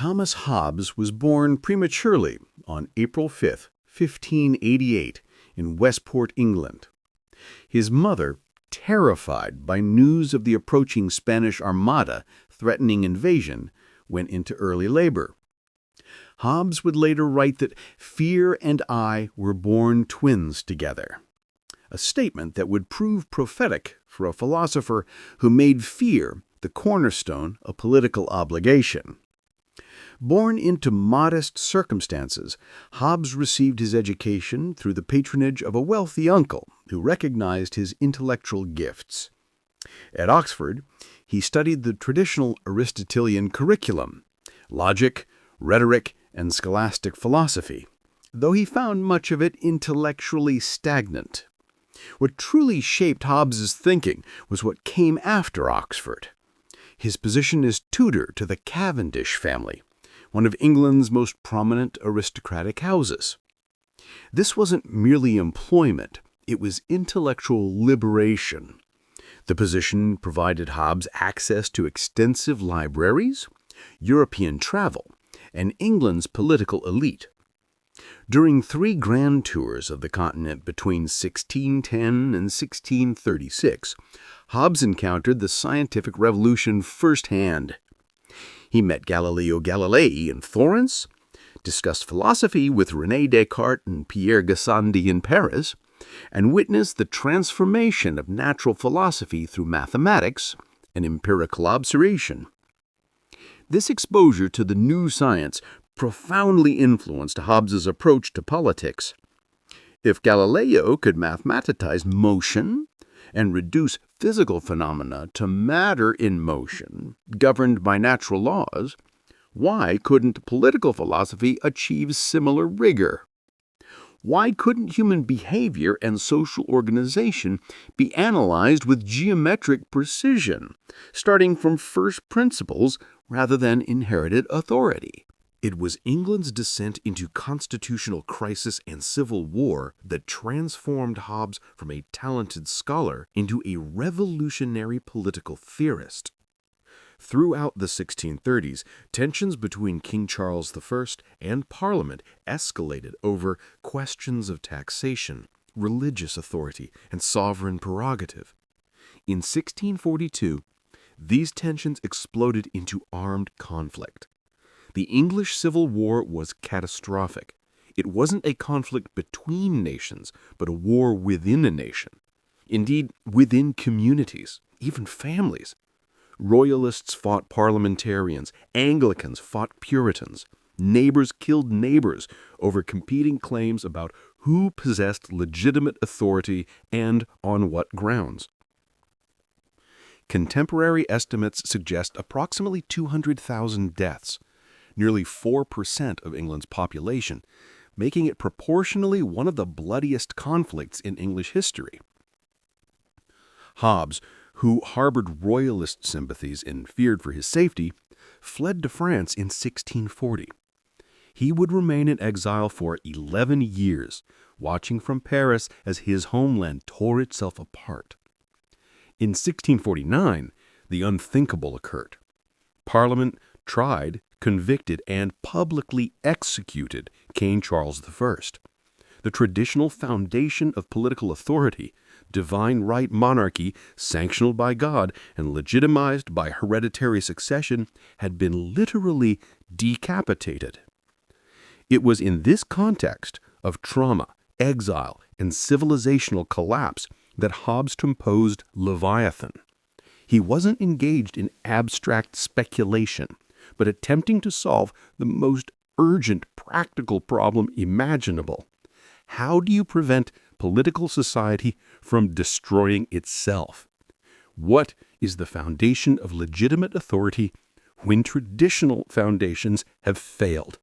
Thomas Hobbes was born prematurely on April 5, 1588, in Westport, England. His mother, terrified by news of the approaching Spanish Armada threatening invasion, went into early labor. Hobbes would later write that fear and I were born twins together, a statement that would prove prophetic for a philosopher who made fear the cornerstone of political obligation. Born into modest circumstances, Hobbes received his education through the patronage of a wealthy uncle who recognized his intellectual gifts. At Oxford, he studied the traditional Aristotelian curriculum, logic, rhetoric, and scholastic philosophy, though he found much of it intellectually stagnant. What truly shaped Hobbes's thinking was what came after Oxford. His position as tutor to the Cavendish family, one of England's most prominent aristocratic houses. This wasn't merely employment, it was intellectual liberation. The position provided Hobbes access to extensive libraries, European travel, and England's political elite. During 3 grand tours of the continent between 1610 and 1636, Hobbes encountered the scientific revolution firsthand. He met Galileo Galilei in Florence, discussed philosophy with René Descartes and Pierre Gassendi in Paris, and witnessed the transformation of natural philosophy through mathematics and empirical observation. This exposure to the new science profoundly influenced Hobbes's approach to politics. If Galileo could mathematize motion and reduce physical phenomena to matter in motion, governed by natural laws, why couldn't political philosophy achieve similar rigor? Why couldn't human behavior and social organization be analyzed with geometric precision, starting from first principles rather than inherited authority? It was England's descent into constitutional crisis and civil war that transformed Hobbes from a talented scholar into a revolutionary political theorist. Throughout the 1630s, tensions between King Charles I and Parliament escalated over questions of taxation, religious authority, and sovereign prerogative. In 1642, these tensions exploded into armed conflict. The English Civil War was catastrophic. It wasn't a conflict between nations, but a war within a nation. Indeed, within communities, even families. Royalists fought parliamentarians, Anglicans fought Puritans, neighbors killed neighbors over competing claims about who possessed legitimate authority and on what grounds. Contemporary estimates suggest approximately 200,000 deaths, nearly 4% of England's population, making it proportionally one of the bloodiest conflicts in English history. Hobbes, who harbored royalist sympathies and feared for his safety, fled to France in 1640. He would remain in exile for 11 years, watching from Paris as his homeland tore itself apart. In 1649, the unthinkable occurred. Parliament tried, convicted, and publicly executed King Charles I. The traditional foundation of political authority, divine right monarchy sanctioned by God and legitimized by hereditary succession, had been literally decapitated. It was in this context of trauma, exile, and civilizational collapse that Hobbes composed Leviathan. He wasn't engaged in abstract speculation, but attempting to solve the most urgent practical problem imaginable. How do you prevent political society from destroying itself? What is the foundation of legitimate authority when traditional foundations have failed?